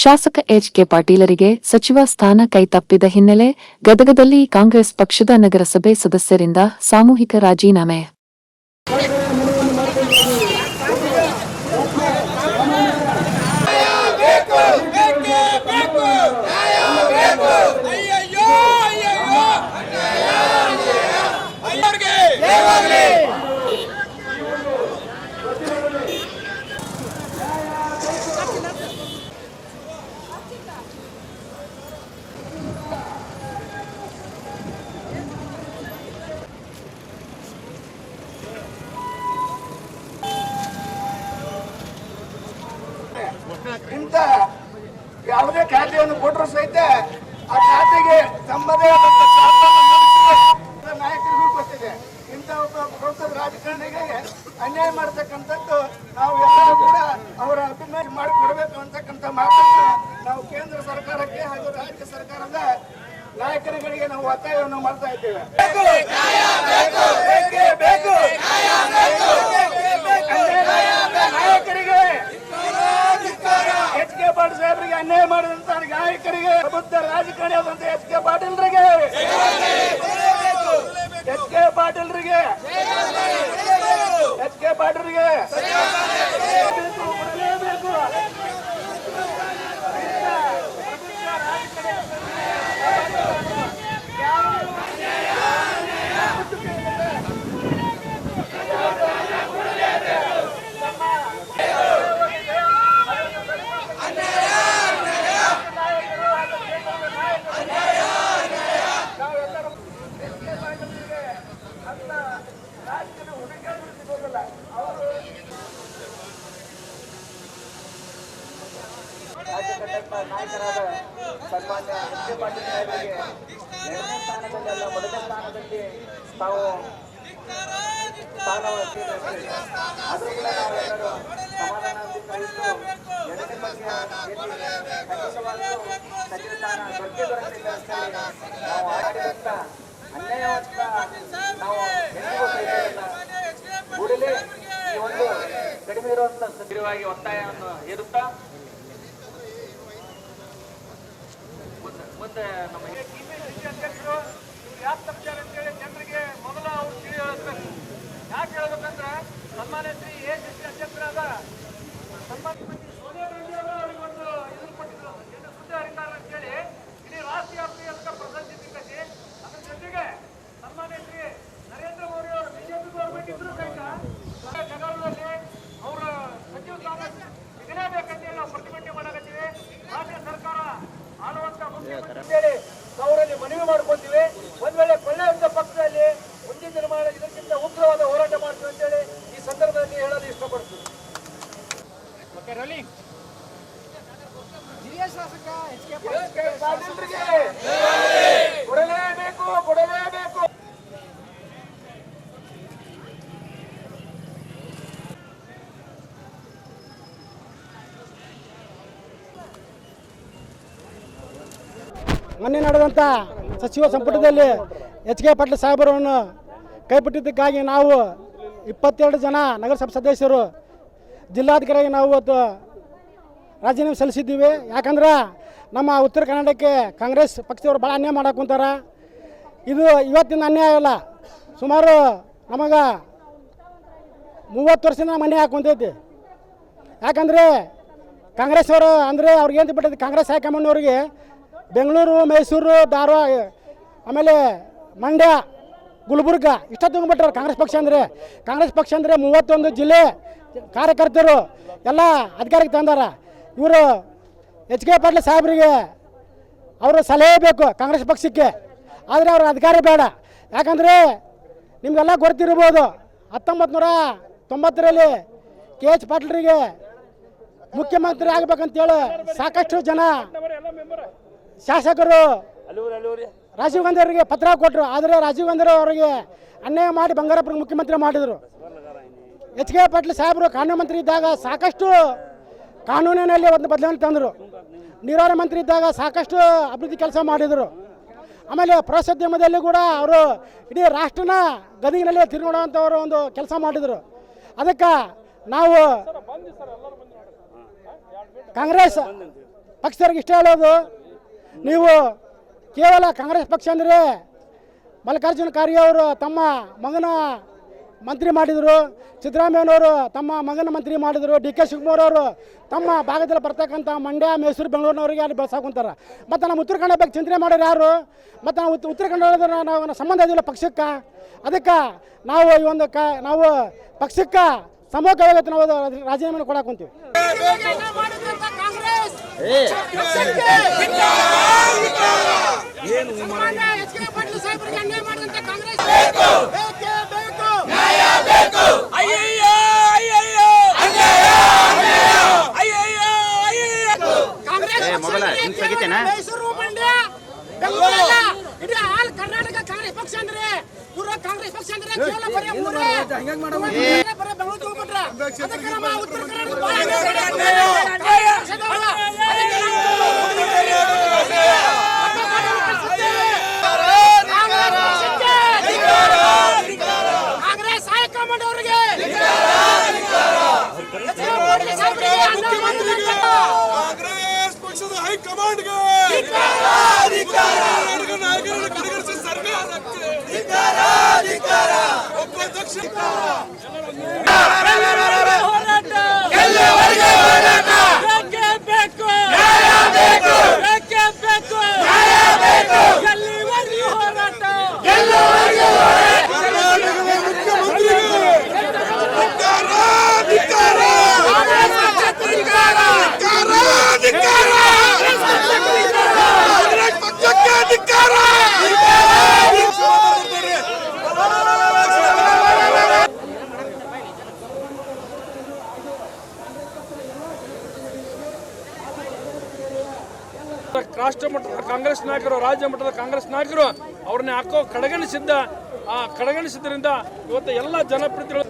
ಶಾಸಕ ಎಚ್.ಕೆ. ಪಾಟೀಲರಿಗೆ ಸಚಿವ ಸ್ಥಾನ ಕೈತಪ್ಪಿದ ಹಿನ್ನೆಲೆ ಗದಗದಲ್ಲಿ ಕಾಂಗ್ರೆಸ್ ಪಕ್ಷದ ನಗರಸಭೆ ಸದಸ್ಯರಿಂದ ಸಾಮೂಹಿಕ ರಾಜೀನಾಮೆ. ಇಂಥ ಯಾವುದೇ ಖಾತೆಯನ್ನು ಕೊಟ್ಟರು ಸಹಿತ ಆ ಖಾತೆಗೆ ತಮ್ಮದೇ ನಾಯಕರಿಗೂ ಗೊತ್ತಿದೆ. ಇಂಥ ಒಬ್ಬ ಪ್ರಬುದ್ಧ ರಾಜಕಾರಣಿಗೆ ಅನ್ಯಾಯ ಮಾಡತಕ್ಕಂಥದ್ದು ನಾವು ಎಲ್ಲರೂ ಕೂಡ ಅವರ ಅಭಿನಯ ಮಾಡಿಕೊಡ್ಬೇಕು ಅಂತಕ್ಕಂಥ ಮಾತನ್ನು ನಾವು ಕೇಂದ್ರ ಸರ್ಕಾರಕ್ಕೆ ಹಾಗೂ ರಾಜ್ಯ ಸರ್ಕಾರದ ನಾಯಕರುಗಳಿಗೆ ನಾವು ಒತ್ತಾಯವನ್ನು ಮಾಡ್ತಾ ಇದ್ದೇವೆ. ನಾಯಕರಿಗೆ ಎಚ್.ಕೆ. ಪಾಟೀಲ್ ಸಾಹೇಬರಿಗೆ ಅನ್ಯಾಯ ಮಾಡಿದಂತ ನಾಯಕರಿಗೆ ಪ್ರಬುದ್ಧ ರಾಜಕಾರಣಿಯಾದಂತ ಎಚ್.ಕೆ. ಪಾಟೀಲ್ರಿಗೆ ಎಚ್.ಕೆ. ಪಾಟೀಲ್ರಿಗೆ ಎಚ್.ಕೆ. ಪಾಟೀಲ್ರಿಗೆ ಕೊಡಲೇಬೇಕು. ನಾಯಕರಾದ ಸನ್ಮಾನ್ಯ ಎಚ್.ಕೆ. ಪಾಟೀಲ್ ಸಾಹೇಬರಿಗೆ ಎರಡನೇ ಸ್ಥಾನದಲ್ಲಿ ಅಲ್ಲ ಮೊದಲನೇ ಸ್ಥಾನದಲ್ಲಿ ತಾವು ಸ್ಥಾನವನ್ನು ಸ್ವೀಕರಿಸಿದೆ. ಆದರೂ ಕೂಡ ನಾವೆಲ್ಲರೂ ಸಮಾಧಾನದಿಂದ ಎರಡನೇ ಬಗ್ಗೆ ಖಂಡಿತವಾಗಲೂ ಸಚಿವ ಸ್ಥಾನ ದೊರಕಲಿಲ್ಲ ಅಂತ ಹೇಳಿ ನಾವು ಆಡಿದಂತ ಅನ್ಯಾಯವಂತ ನಾವು ಎಂದಿಗೂ ಕೈಗೊಳ್ಳಿಲ್ಲ. ಕೂಡಲೇ ಈ ಒಂದು ಕಡಿಮೆ ಇರುವಂತ ಸಚಿವವಾಗಿ ಒತ್ತಾಯವನ್ನು ಹೇರುತ್ತಾ ಮುಂದೆ ನಮ್ಮ ಅಧ್ಯಕ್ಷರು ಯಾಕೆ ತಪ್ಪಾರೆ ಅಂತೇಳಿ ಜನರಿಗೆ ಮೊದಲ ಅವ್ರು ತಿಳಿ ಹೇಳಬೇಕು. ಯಾಕೆ ಹೇಳ್ಬೇಕಂದ್ರೆ ಸನ್ಮಾನ್ಯ ಶ್ರೀ ಅಧ್ಯಕ್ಷರಾದ ಸನ್ಮಾನ್ಯ ಸೋನಿಯಾ ಗಾಂಧಿ ಅವರು ಅವರಿಗೆ ಒಂದು ಇದನ್ನು ಕೊಟ್ಟಿದ್ರು, ಏನು ಸುದ್ದಿ ಹರಿಕಾರ ಅಂತೇಳಿ ಇಡೀ ರಾಷ್ಟ್ರೀಯ ವ್ಯಾಪ್ತಿಯಂತ ಪ್ರಶಸ್ತಿ ಸಿಕ್ಕತಿ. ಅದ್ರ ಜೊತೆಗೆ ಸನ್ಮಾನ್ಯ ಶ್ರೀ ನರೇಂದ್ರ ಮೋದಿ ಅವರು ಬಿಜೆಪಿ ಗೌರ್ಮೆಂಟ್ ಇದ್ರು ಸಹಿತ ಜಗಳದಲ್ಲಿ ಅವರ ಸಚಿವ ಸ್ಥಾನ ಸಿಗಲೇಬೇಕಂತೇಳಿ ನಾವು ಪ್ರತಿಭಟನೆ ಮಾಡಕತ್ತೀವಿ. ರಾಜ್ಯ ಸರ್ಕಾರ ಆಳುವಂತ ಮುಖ್ಯಮಂತ್ರಿ ಅವರಲ್ಲಿ ಮನವಿ ಮಾಡ್ಕೊಂತೀವಿ. ಒಂದ್ ವೇಳೆ ಕೊಳ್ಳೆಯುವಂತ ಪಕ್ಷದಲ್ಲಿ ಮುಂದಿನ ನಿರ್ಮಾಣ ಇದಕ್ಕಿಂತ ಉಗ್ರವಾದ ಹೋರಾಟ ಮಾಡ್ತೀವಿ ಅಂತೇಳಿ ಈ ಸಂದರ್ಭದಲ್ಲಿ ಹೇಳಲು ಇಷ್ಟಪಡ್ತೀವಿ. ಹಿರಿಯ ಶಾಸಕ ಎಚ್.ಕೆ. ಪಾಟೀಲ್ರಿಗೆ ಕೊಡಲೇಬೇಕು ಕೊಡಲೇಬೇಕು. ಮೊನ್ನೆ ನಡೆದಂಥ ಸಚಿವ ಸಂಪುಟದಲ್ಲಿ ಎಚ್.ಕೆ. ಪಾಟೀಲ್ ಸಾಹೇಬರನ್ನು ಕೈಬಿಟ್ಟಿದ್ದಕ್ಕಾಗಿ ನಾವು 22 ಜನ ನಗರಸಭಾ ಸದಸ್ಯರು ಜಿಲ್ಲಾಧಿಕಾರಿಗೆ ನಾವು ಇವತ್ತು ರಾಜೀನಾಮೆ ಸಲ್ಲಿಸಿದ್ದೀವಿ. ಯಾಕಂದ್ರೆ ನಮ್ಮ ಉತ್ತರ ಕನ್ನಡಕ್ಕೆ ಕಾಂಗ್ರೆಸ್ ಪಕ್ಷದವರು ಭಾಳ ಅನ್ಯಾಯ ಮಾಡಕ್ಕೆ ಕುಂತಾರ. ಇದು ಇವತ್ತಿನ ಅನ್ಯಾಯ ಅಲ್ಲ, ಸುಮಾರು ನಮಗೆ 30 ವರ್ಷದಿಂದ ನಮ್ಮ ಅನ್ಯಾಯ ಹಾಕೊಂತೈತಿ. ಯಾಕಂದರೆ ಕಾಂಗ್ರೆಸ್ ಅವರು ಅಂದರೆ ಅವ್ರಿಗೆ ಏನು ಬಿಟ್ಟೈತಿ, ಕಾಂಗ್ರೆಸ್ ಹೈಕಮಾಂಡ್ನವ್ರಿಗೆ ಬೆಂಗಳೂರು, ಮೈಸೂರು, ಧಾರವಾಡ, ಆಮೇಲೆ ಮಂಡ್ಯ, ಗುಲ್ಬರ್ಗ ಇಷ್ಟ ತಗೊಂಡ್ಬಿಟ್ಟಾರೆ ಕಾಂಗ್ರೆಸ್ ಪಕ್ಷ ಅಂದರೆ. ಕಾಂಗ್ರೆಸ್ ಪಕ್ಷ ಅಂದರೆ 31 ಜಿಲ್ಲೆ ಕಾರ್ಯಕರ್ತರು ಎಲ್ಲ ಅಧಿಕಾರಕ್ಕೆ ತಂದಾರ. ಇವರು ಎಚ್.ಕೆ. ಪಾಟೀಲ್ ಸಾಹೇಬರಿಗೆ ಅವರು ಸಲಹೆ ಬೇಕು ಕಾಂಗ್ರೆಸ್ ಪಕ್ಷಕ್ಕೆ, ಆದರೆ ಅವ್ರ ಅಧಿಕಾರ ಬೇಡ. ಯಾಕಂದರೆ ನಿಮಗೆಲ್ಲ ಗೊತ್ತಿರ್ಬೋದು, 1990ರಲ್ಲಿ ಕೆ.ಎಚ್. ಪಾಟೀಲ್ರಿಗೆ ಮುಖ್ಯಮಂತ್ರಿ ಆಗಬೇಕಂತೇಳಿ ಸಾಕಷ್ಟು ಜನ ಶಾಸಕರು ರಾಜೀವ್ ಗಾಂಧಿ ಅವರಿಗೆ ಪತ್ರ ಕೊಟ್ಟರು. ಆದರೆ ರಾಜೀವ್ ಗಾಂಧಿ ಅವರಿಗೆ ಅನ್ಯಾಯ ಮಾಡಿ ಬಂಗಾರಪ್ಪನಿಗೆ ಮುಖ್ಯಮಂತ್ರಿ ಮಾಡಿದರು. ಎಚ್.ಕೆ. ಪಾಟೀಲ್ ಸಾಹೇಬರು ಕಾನೂನು ಮಂತ್ರಿ ಇದ್ದಾಗ ಸಾಕಷ್ಟು ಕಾನೂನಿನಲ್ಲಿ ಒಂದು ಬದಲಾವಣೆ ತಂದರು. ನೀರಾವರಿ ಮಂತ್ರಿ ಇದ್ದಾಗ ಸಾಕಷ್ಟು ಅಭಿವೃದ್ಧಿ ಕೆಲಸ ಮಾಡಿದರು. ಆಮೇಲೆ ಪ್ರವಾಸೋದ್ಯಮದಲ್ಲಿ ಕೂಡ ಅವರು ಇಡೀ ರಾಷ್ಟ್ರನ ಗದಗಿನಲ್ಲಿ ತಿರುಗಾಡುವಂಥವರು ಒಂದು ಕೆಲಸ ಮಾಡಿದರು. ಅದಕ್ಕೆ ನಾವು ಕಾಂಗ್ರೆಸ್ ಪಕ್ಷದವ್ರಿಗೆ ಇಷ್ಟ ಹೇಳೋದು, ನೀವು ಕೇವಲ ಕಾಂಗ್ರೆಸ್ ಪಕ್ಷ ಅಂದರೆ ಮಲ್ಲಿಕಾರ್ಜುನ ಖರ್ಗೆ ಅವರು ತಮ್ಮ ಮಗನ ಮಂತ್ರಿ ಮಾಡಿದರು, ಸಿದ್ದರಾಮಯ್ಯನವರು ತಮ್ಮ ಮಗನ ಮಂತ್ರಿ ಮಾಡಿದರು, DK ಶಿವಕುಮಾರ್ ಅವರು ತಮ್ಮ ಭಾಗದಲ್ಲಿ ಬರ್ತಕ್ಕಂಥ ಮಂಡ್ಯ, ಮೈಸೂರು, ಬೆಂಗಳೂರಿನವರಿಗೆ ಅಲ್ಲಿ ಬೆಳೆಸಾಕೊಂತಾರೆ. ಮತ್ತು ನಮ್ಮ ಉತ್ತರ ಕನ್ನಡ ಬಗ್ಗೆ ಚಿಂತನೆ ಮಾಡೋರು ಯಾರು? ಮತ್ತು ನಾವು ಉತ್ತರ ಕನ್ನಡದ ನಾವು ಸಂಬಂಧ ಇದಿಲ್ಲ ಪಕ್ಷಕ್ಕೆ. ಅದಕ್ಕೆ ನಾವು ಈ ಒಂದು ನಾವು ಪಕ್ಷಕ್ಕೆ ಸಮೂಹವಾಗಿ ನಾವು ರಾಜೀನಾಮೆ ಕೊಡಕ್ಕೆ ಕುಂತೀವಿ. ಮೈಸೂರು, ಮಂಡ್ಯ, ಬೆಂಗಳೂರು, ಇಡೀ ಆಲ್ ಕರ್ನಾಟಕ ಕಾಂಗ್ರೆಸ್ ಪಕ್ಷ ಅಂದ್ರೆ ಪೂರ್ವ ಕಾಂಗ್ರೆಸ್ ಪಕ್ಷ ಅಂದ್ರೆ ಕೇವಲ ಬರೀ ಬರೀ ಬೆಂಗಳೂರು ತಗೊಂಡ್ಬಿಟ್ರ. ಅದಕ್ಕೆ ನಮ್ಮ ಉತ್ತರ ಕಾಂಗ್ರೆಸ್ ಹೈಕಮಾಂಡ್ ಅವರಿಗೆ ಹೈಕಮಾಂಡ್ಗೆ ಕಡೆಗಣಿಸಿ ಸರ್ಕಾರಕ್ಕೆ ರಾಷ್ಟ್ರ ಮಟ್ಟದ ಕಾಂಗ್ರೆಸ್ ನಾಯಕರು, ರಾಜ್ಯ ಮಟ್ಟದ ಕಾಂಗ್ರೆಸ್ ನಾಯಕರು ಅವ್ರನ್ನ ಹಾಕೋ ಕಡೆಗಣಿಸಿದ್ರಿಂದ ಇವತ್ತು ಎಲ್ಲ ಜನಪ್ರತಿನಿಧಿಗಳು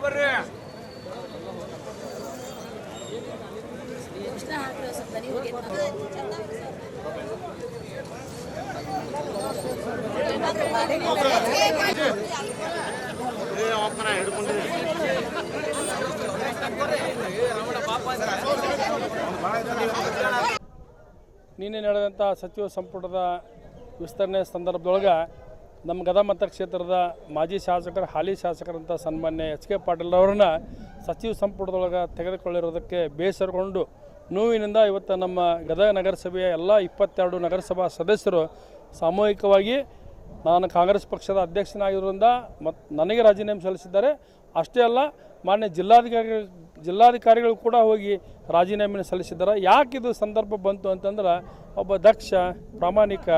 ಬರ್ರಿ ನಿನ್ನೆ ನಡೆದಂಥ ಸಚಿವ ಸಂಪುಟದ ವಿಸ್ತರಣೆ ಸಂದರ್ಭದೊಳಗೆ ನಮ್ಮ ಗದಗ ಮತಕ್ಷೇತ್ರದ ಮಾಜಿ ಶಾಸಕರು, ಹಾಲಿ ಶಾಸಕರಂಥ ಸನ್ಮಾನ್ಯ HK ಪಾಟೀಲ್ ಅವರನ್ನ ಸಚಿವ ಸಂಪುಟದೊಳಗೆ ತೆಗೆದುಕೊಳ್ಳಿರೋದಕ್ಕೆ ಬೇಸರಗೊಂಡು ನೋವಿನಿಂದ ಇವತ್ತು ನಮ್ಮ ಗದಗ ನಗರಸಭೆಯ ಎಲ್ಲ 22 ನಗರಸಭಾ ಸದಸ್ಯರು ಸಾಮೂಹಿಕವಾಗಿ ನಾನು ಕಾಂಗ್ರೆಸ್ ಪಕ್ಷದ ಅಧ್ಯಕ್ಷನಾಗಿರೋದ್ರಿಂದ ನನಗೆ ರಾಜೀನಾಮೆ ಸಲ್ಲಿಸಿದ್ದಾರೆ. ಅಷ್ಟೇ ಅಲ್ಲ, ಮಾನ್ಯ ಜಿಲ್ಲಾಧಿಕಾರಿಗಳು ಕೂಡ ಹೋಗಿ ರಾಜೀನಾಮೆ ಸಲ್ಲಿಸಿದ್ದಾರೆ. ಯಾಕಿದು ಸಂದರ್ಭ ಬಂತು ಅಂತಂದ್ರೆ, ಒಬ್ಬ ದಕ್ಷ, ಪ್ರಾಮಾಣಿಕ,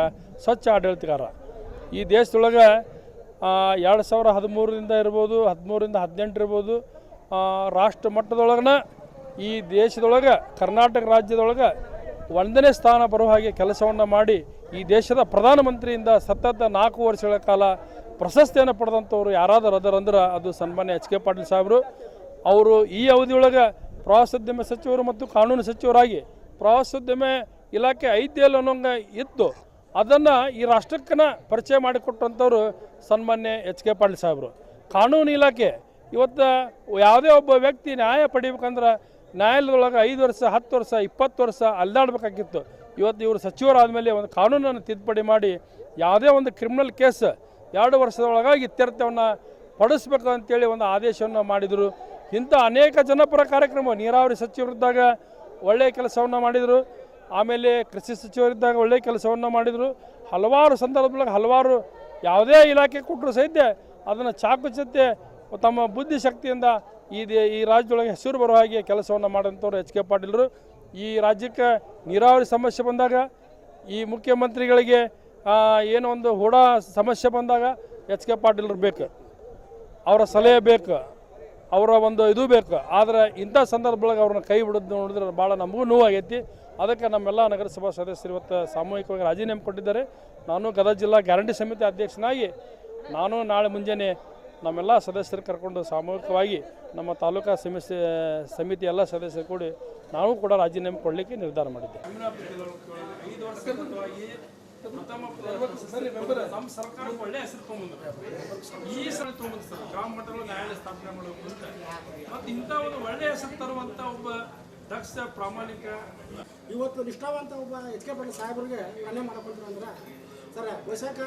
ಸ್ವಚ್ಛ ಆಡಳಿತಗಾರ ಈ ದೇಶದೊಳಗೆ 2013ರಿಂದ ಇರ್ಬೋದು, 13ರಿಂದ 18 ಇರ್ಬೋದು, ರಾಷ್ಟ್ರ ಮಟ್ಟದೊಳಗನ ಈ ದೇಶದೊಳಗೆ ಕರ್ನಾಟಕ ರಾಜ್ಯದೊಳಗೆ 1ನೇ ಸ್ಥಾನ ಬರುವ ಹಾಗೆ ಕೆಲಸವನ್ನು ಮಾಡಿ ಈ ದೇಶದ ಪ್ರಧಾನಮಂತ್ರಿಯಿಂದ ಸತತ 4 ವರ್ಷಗಳ ಕಾಲ ಪ್ರಶಸ್ತಿಯನ್ನು ಪಡೆದಂಥವ್ರು ಯಾರಾದರೂ ಅದರಂದ್ರೆ ಅದು ಸನ್ಮಾನ್ಯ HK ಪಾಟೀಲ್ ಸಾಹೇಬರು. ಅವರು ಈ ಅವಧಿಯೊಳಗೆ ಪ್ರವಾಸೋದ್ಯಮ ಸಚಿವರು ಮತ್ತು ಕಾನೂನು ಸಚಿವರಾಗಿ ಪ್ರವಾಸೋದ್ಯಮ ಇಲಾಖೆ ಐತಿಎಲ್ ಅನ್ನೋಂಗೆ ಇತ್ತು, ಅದನ್ನು ಈ ರಾಷ್ಟ್ರಕ್ಕನ ಪರಿಚಯ ಮಾಡಿಕೊಟ್ಟಂಥವ್ರು ಸನ್ಮಾನ್ಯ HK ಪಾಟೀಲ್ ಸಾಹೇಬರು. ಕಾನೂನು ಇಲಾಖೆ ಇವತ್ತು ಯಾವುದೇ ಒಬ್ಬ ವ್ಯಕ್ತಿ ನ್ಯಾಯ ಪಡಿಬೇಕಂದ್ರೆ ನ್ಯಾಯಾಲಯದೊಳಗೆ 5 ವರ್ಷ, 10 ವರ್ಷ, 20 ವರ್ಷ ಅಲ್ದಾಡಬೇಕಾಗಿತ್ತು. ಇವತ್ತು ಇವರು ಸಚಿವರಾದ ಮೇಲೆ ಒಂದು ಕಾನೂನನ್ನು ತಿದ್ದುಪಡಿ ಮಾಡಿ ಯಾವುದೇ ಒಂದು ಕ್ರಿಮಿನಲ್ ಕೇಸ್ 2 ವರ್ಷದೊಳಗಾಗಿ ಇತ್ಯರ್ಥವನ್ನು ಪಡಿಸ್ಬೇಕು ಅಂತೇಳಿ ಒಂದು ಆದೇಶವನ್ನು ಮಾಡಿದರು. ಇಂಥ ಅನೇಕ ಜನಪರ ಕಾರ್ಯಕ್ರಮ ನೀರಾವರಿ ಸಚಿವರಿದ್ದಾಗ ಒಳ್ಳೆಯ ಕೆಲಸವನ್ನು ಮಾಡಿದರು, ಆಮೇಲೆ ಕೃಷಿ ಸಚಿವರಿದ್ದಾಗ ಒಳ್ಳೆಯ ಕೆಲಸವನ್ನು ಮಾಡಿದರು. ಹಲವಾರು ಸಂದರ್ಭದೊಳಗೆ ಹಲವಾರು ಯಾವುದೇ ಇಲಾಖೆ ಕೊಟ್ಟರು ಸಹಿತ ಅದನ್ನು ಚಾಕುಚತೆ ತಮ್ಮ ಬುದ್ಧಿಶಕ್ತಿಯಿಂದ ಈ ರಾಜ್ಯದೊಳಗೆ ಹೆಸರು ಬರೋ ಹಾಗೆ ಕೆಲಸವನ್ನು ಮಾಡಿದಂಥವ್ರು HK ಪಾಟೀಲರು. ಈ ರಾಜ್ಯಕ್ಕೆ ನೀರಾವರಿ ಸಮಸ್ಯೆ ಬಂದಾಗ, ಈ ಮುಖ್ಯಮಂತ್ರಿಗಳಿಗೆ ಏನೋ ಒಂದು ಹೂಡ ಸಮಸ್ಯೆ ಬಂದಾಗ HK ಪಾಟೀಲರು ಬೇಕು, ಅವರ ಸಲಹೆ ಬೇಕು, ಅವರ ಒಂದು ಇದು ಬೇಕು. ಆದರೆ ಇಂಥ ಸಂದರ್ಭದೊಳಗೆ ಅವ್ರನ್ನ ಕೈ ಬಿಡೋದು ನೋಡಿದ್ರೆ ಭಾಳ ನಮಗೂ ನೋವಾಗೈತಿ. ಅದಕ್ಕೆ ನಮ್ಮೆಲ್ಲ ನಗರಸಭಾ ಸದಸ್ಯರು ಇವತ್ತು ಸಾಮೂಹಿಕವಾಗಿ ರಾಜೀನಾಮೆ ಕೊಟ್ಟಿದ್ದಾರೆ. ನಾನು ಗದಗ ಜಿಲ್ಲಾ ಗ್ಯಾರಂಟಿ ಸಮಿತಿ ಅಧ್ಯಕ್ಷನಾಗಿ ನಾನು ನಾಳೆ ಮುಂಜಾನೆ ನಮ್ಮೆಲ್ಲ ಸದಸ್ಯರು ಕರ್ಕೊಂಡು ಸಾಮೂಹಿಕವಾಗಿ ನಮ್ಮ ತಾಲೂಕಾ ಸಮಿತಿ ಎಲ್ಲ ಸದಸ್ಯರು ಕೂಡಿ ನಾವು ಕೂಡ ರಾಜೀನಾಮೆ ಕೊಡಲಿಕ್ಕೆ ನಿರ್ಧಾರ ಮಾಡಿದ್ದೆ. ನಮ್ಮ ಸರ್ಕಾರಕ್ಕೆ ಒಳ್ಳೆ ಹೆಸರು ತೊಗೊಂಡ್ಬಂದ್ರೆ ಈ ಸಲ ತೊಗೊಂಡ್ಬಂದು ಸರ್ ಗ್ರಾಮ ಮಟ್ಟದಲ್ಲಿ ನ್ಯಾಯಾಲಯ ಸ್ಥಾಪನೆ ಮಾಡಬೇಕು ಅಂತ ಮತ್ತು ಇಂಥ ಒಂದು ಒಳ್ಳೆ ಹೆಸರು ತರುವಂಥ ಒಬ್ಬ ದಕ್ಷ ಪ್ರಾಮಾಣಿಕ ಇವತ್ತು ನಿಷ್ಠಾವಂತ ಒಬ್ಬ ಎಚ್ ಕೆ ಪಾಟೀಲ್ ಸಾಹೇಬರಿಗೆ ಮನೆ ಮಾಡಕೊಂಡ್ರು ಅಂದ್ರೆ ಸರ್ ವೈಶಾಖ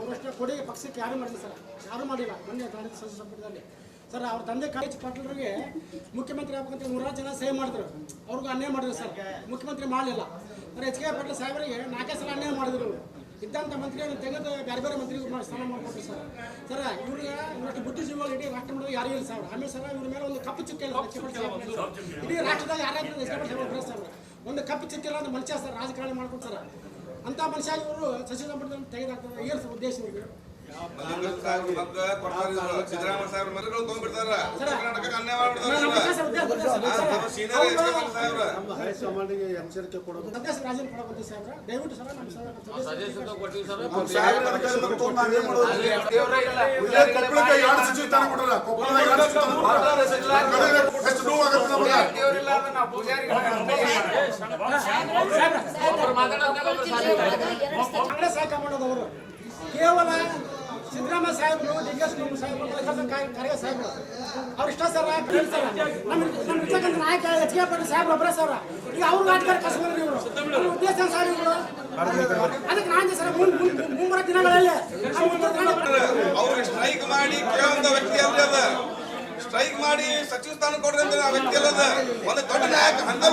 ಅವರಷ್ಟು ಕೊಡುಗೆ ಪಕ್ಷಕ್ಕೆ ಯಾರೂ ಮಾಡಿಲ್ಲ ಸರ್, ಯಾರೂ ಮಾಡಿಲ್ಲ. ಮೊನ್ನೆ ಸಚಿವ ಸಂಪುಟದಲ್ಲಿ ಸರ್ ಅವ್ರ ತಂದೆ ಕಾಲೇಜ್ ಪಾಟೀಲ್ರಿಗೆ ಮುಖ್ಯಮಂತ್ರಿ ಆಗ್ಬೇಕಂತ 100 ಜನ ಸೇವ್ ಮಾಡಿದ್ರು, ಅವ್ರಿಗೂ ಅನ್ಯಾಯ ಮಾಡಿದ್ರು ಸರ್, ಮುಖ್ಯಮಂತ್ರಿ ಮಾಡಲಿಲ್ಲ. ಸರ್ ಎಚ್ ಕೆ ಪಾಟೀಲ್ ಸಾಹೇಬರಿಗೆ 4 ಸಲ ಅನ್ಯಾಯ ಮಾಡಿದ್ರು. ಇದ್ದಂಥ ಮಂತ್ರಿಯನ್ನು ತೆಗೆದು ಬೇರೆ ಬೇರೆ ಮಂತ್ರಿಗಳು ಸ್ಥಾನ ಮಾಡಿಕೊಟ್ರು ಸರ್. ಸರ್ ಇವ್ರಿಗೆ ಇವತ್ತು ಬುದ್ಧಿಜೀವಿಗಳು ಇಡೀ ರಾಷ್ಟ್ರ ಮಟ್ಟದಲ್ಲಿ ಯಾರೂ ಇಲ್ಲ ಸರ್. ಆಮೇಲೆ ಸರ್ ಇವ್ರ ಮೇಲೆ ಒಂದು ಕಪ್ಪು ಚುಕ್ಕೆ ಇಲ್ಲ ಇಡೀ ರಾಷ್ಟ್ರದಾಗ ಯಾರಾದ್ರೂ H K Patil Saheb sir ಒಂದು ಕಪ್ಪು ಚುಕ್ಕಿಲ್ಲ ಅಂತ ಮನುಷ್ಯ ಸರ್ ರಾಜಕಾರಣ ಮಾಡ್ಕೊಂಡು ಸರ್. ಅಂಥ ಮನುಷ್ಯ ಇವರು ಸಚಿವ ಸಂಪುಟದಲ್ಲಿ ತೆಗೆದಾಕ್ತಾರೆ. ಏನು ಸರ್ ಉದ್ದೇಶ ಇವ್ರಿಗೆ? ಸಿದ್ದರಾಮಯ್ಯ ಸಾಹೇಬ್ರ ಮನೆಗಳು ತೊಗೊಂಡ್ಬಿಡ್ತಾರ ಕರ್ನಾಟಕಕ್ಕೆ ಅನ್ಯಾಯ ಎಚ್ಚರಿಕೆ ಕೊಡೋದು ರಾಜೀನಾಮೆ ಕೊಡಬೇಕು ಸಾಹೇಬ್ರ, ದಯವಿಟ್ಟು ಸರ್ ನಮ್ಮ ಸಹಾಯ ಮಾಡೋದವರು ಕೇವಲ ಸಿದ್ದರಾಮಯ್ಯ ಸಾಹೇಬರು, ಡಿ ಕೆ ಶಿವಕುಮಾರ್ ಸಾಹೇಬರು, ಖರ್ಗೆ ಸಾಹೇಬರು ಅವ್ರು ಇಷ್ಟ ಸರ್. ನಮ್ಮ ಇರ್ತಕ್ಕಂಥ ನಾಯಕ ಎಚ್ ಕೆ ಪಾಟೀಲ್ ಸಾಹೇಬ್ರು ಒಬ್ಬರೇ ಸರ್. ಈಗ ಅವ್ರು ರಾಜಕಾರಣ ಕಸ್ಕೊಂಡ್ರಿ ಇವರು ಉದ್ದೇಶ ಸರ್ ಇವರು. ಅದಕ್ಕೆ ನಾನು ಸರ್ ಮುಂಬರುವ ದಿನಗಳಲ್ಲಿ ಅವ್ರು ಸ್ಟ್ರೈಕ್ ಮಾಡಿ ಕೇಳುವಂತ ವ್ಯಕ್ತಿ ಅಲ್ಲದ, ಸ್ಟ್ರೈಕ್ ಮಾಡಿ ಸಚಿವ ಸ್ಥಾನ ಕೊಡ್ರಿ ಅಂತ ವ್ಯಕ್ತಿ ಅಲ್ಲದ, ಒಂದು ದೊಡ್ಡ ನಾಯಕ ಅಂತ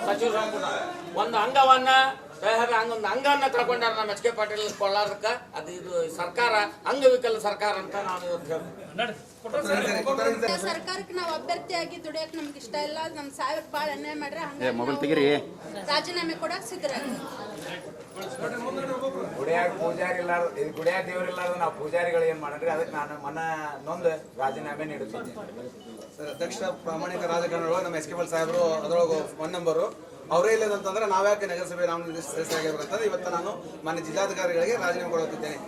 ಸಚಿವ ಸಂಪುಟ ಒಂದು ಅಂಗವನ್ನ ಒಂದು ಅಂಗವನ್ನ ತಗೊಂಡಾರ ನಮ್ಮ ಎಚ್ ಕೆ ಪಾಟೀಲ್ ಕೊಳ್ಳಾರ್ದಕ್ಕ. ಅದು ಇದು ಸರ್ಕಾರ ಅಂಗವಿಕಲ ಸರ್ಕಾರ ಅಂತ ನಾನು ಸರ್ಕಾರಕ್ಕೆ ನಾವು ಅಭ್ಯರ್ಥಿಯಾಗಿ ದುಡಿಯಕ್ ನಮ್ಗೆ ಇಷ್ಟ ಇಲ್ಲ. ನಮ್ ಸಾಹೇಬ್ ಬಾಳ ಅನ್ಯಾಯ ಮಾಡ್ರೆ ಹಂಗಾಗಿ ರಾಜೀನಾಮೆ ಕೊಡಕ್ ಸಿದ್ಧರಾಗಿ ಗುಡಿಯಾಗ ಪೂಜಾರಿ ಇಲ್ಲ, ಗುಡಿಯಾಗ ದೇವರಿಲ್ಲಾರ್ದು ನಾವು ಪೂಜಾರಿಗಳು ಏನ್ ಮಾಡ್ರಿ, ಅದಕ್ಕೆ ನಾನು ನೊಂದು ರಾಜೀನಾಮೆ ನೀಡುತ್ತೇನೆ. ಸರ್ ಅಧ್ಯಕ್ಷ ಪ್ರಾಮಾಣಿಕ ರಾಜಕಾರಣದೊಳಗೆ ನಮ್ಮ ಎಸ್ ಕೆ ಪಾಟೀಲ್ ಸಾಹೇಬರು ಅದರೊಳಗೆ 1 ನಂಬರು ಅವರೇ ಇಲ್ಲದಂತಂದ್ರೆ ನಾವ್ಯಾಕೆ ನಗರಸಭೆ ನಾಮಿನೇಷನ್ ಸದಸ್ಯರಾಗಿರ್ಬೇಕಂತಂದ್ರೆ ಇವತ್ತು ನಾನು ಮಾನ್ಯ ಜಿಲ್ಲಾಧಿಕಾರಿಗಳಿಗೆ ರಾಜೀನಾಮೆ ಕೊಡುತ್ತಿದ್ದೇನೆ.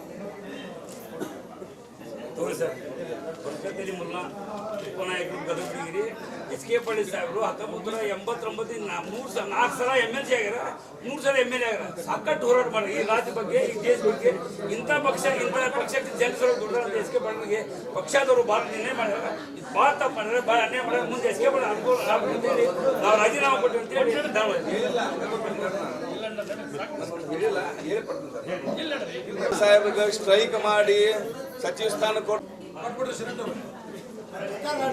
ಉಪನಾಯಕರು ಗದಗಿರಿ ಎಚ್ ಕೆ ಪಾಟೀಲ್ ಸಾಹೇಬರು 1989 4 ಸಲ MLC ಆಗ್ಯಾರ, 3 ಸಲ MLA ಆಗ್ಯಾರ. ಸಾಕಷ್ಟು ಹೋರಾಟ ಮಾಡಿ ಈ ರಾಜ್ಯ ಬಗ್ಗೆ, ಈ ದೇಶ ಬಗ್ಗೆ. ಇಂಥ ಪಕ್ಷಕ್ಕೆ ಜನಸರು ದುಡ್ಡ ಎಚ್ ಕೆ ಪಾಟೀಲ್ಗೆ ಪಕ್ಷದವರು ಭಾಳ ನಿರ್ಣಯ ಮಾಡ್ಯಾರ. ಇದು ಭಾಳ ತಪ್ಪು ಮಾಡ್ಯಾರ, ಭಾಳ ಅನ್ಯಾಯ ಮಾಡ್ಯಾರ. ಮುಂದೆ ಎಚ್ ಕೆ ಪಾಟೀಲ್ ಅನುಕೂಲ ಅಂತೇಳಿ ನಾವು ರಾಜೀನಾಮೆ ಕೊಟ್ಟು ಅಂತೇಳಿ ಸಾಹೇಬ್ರಿಗೆ ಸ್ಟ್ರೈಕ್ ಮಾಡಿ ಸಚಿವ ಸ್ಥಾನ ಕೊಟ್ಟು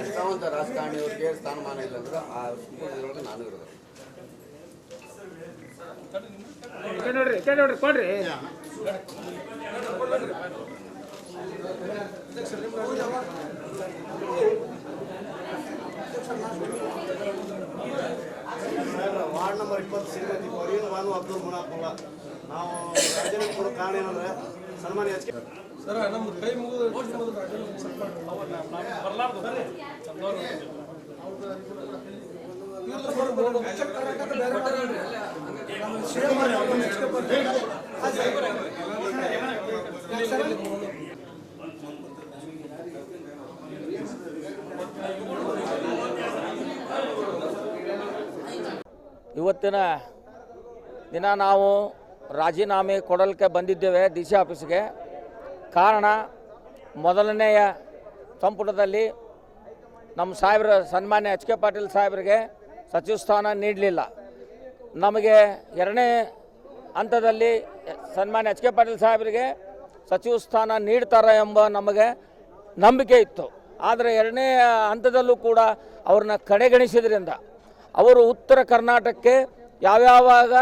ನಿಷ್ಠಾವಂತ ರಾಜಕಾರಣಿಯವರಿಗೆ ಸ್ಥಾನಮಾನ ಇಲ್ಲ ಅಂದ್ರೆ ಆ ಸಂಪುಟದೊಳಗೆ ನಾನು ಇರೋದು. ನೋಡ್ರಿ ಕೊಡ್ರಿ ವಾರ್ಡ್ ನಂಬರ್ 20 ಶ್ರೀಮತಿ ಕೊರಿಯನ್ ಬಾನು ಅಬ್ದುಲ್ ಮುನಾಫುಲ್ಲಾ ನಾವು ರಾಜೀನಾಮೆ ಕೊಡೋ ಕಾರಣ ಏನಂದ್ರೆ ಸನ್ಮಾನ್ಯ ಎಚ್ ಕೆ ಸರ್ ನಮ್ಮ ಕೈ ಮುಗಿದು ಇವತ್ತಿನ ದಿನ ನಾವು ರಾಜೀನಾಮೆ ಕೊಡಲಿಕ್ಕೆ ಬಂದಿದ್ದೇವೆ DC ಆಫೀಸ್ಗೆ. ಕಾರಣ ಮೊದಲನೆಯ ಸಂಪುಟದಲ್ಲಿ ನಮ್ಮ ಸಾಹೇಬ್ರ ಸನ್ಮಾನ್ಯ ಎಚ್ ಕೆ ಪಾಟೀಲ್ ಸಾಹೇಬರಿಗೆ ಸಚಿವ ಸ್ಥಾನ ನೀಡಲಿಲ್ಲ. ನಮಗೆ 2ನೇ ಹಂತದಲ್ಲಿ ಸನ್ಮಾನ್ಯ ಎಚ್ ಕೆ ಪಾಟೀಲ್ ಸಾಹೇಬರಿಗೆ ಸಚಿವ ಸ್ಥಾನ ನೀಡ್ತಾರೆ ಎಂಬ ನಮಗೆ ನಂಬಿಕೆ ಇತ್ತು. ಆದರೆ 2ನೇ ಹಂತದಲ್ಲೂ ಕೂಡ ಅವ್ರನ್ನ ಕಡೆಗಣಿಸಿದ್ರಿಂದ ಅವರು ಉತ್ತರ ಕರ್ನಾಟಕಕ್ಕೆ ಯಾವ್ಯಾವಾಗ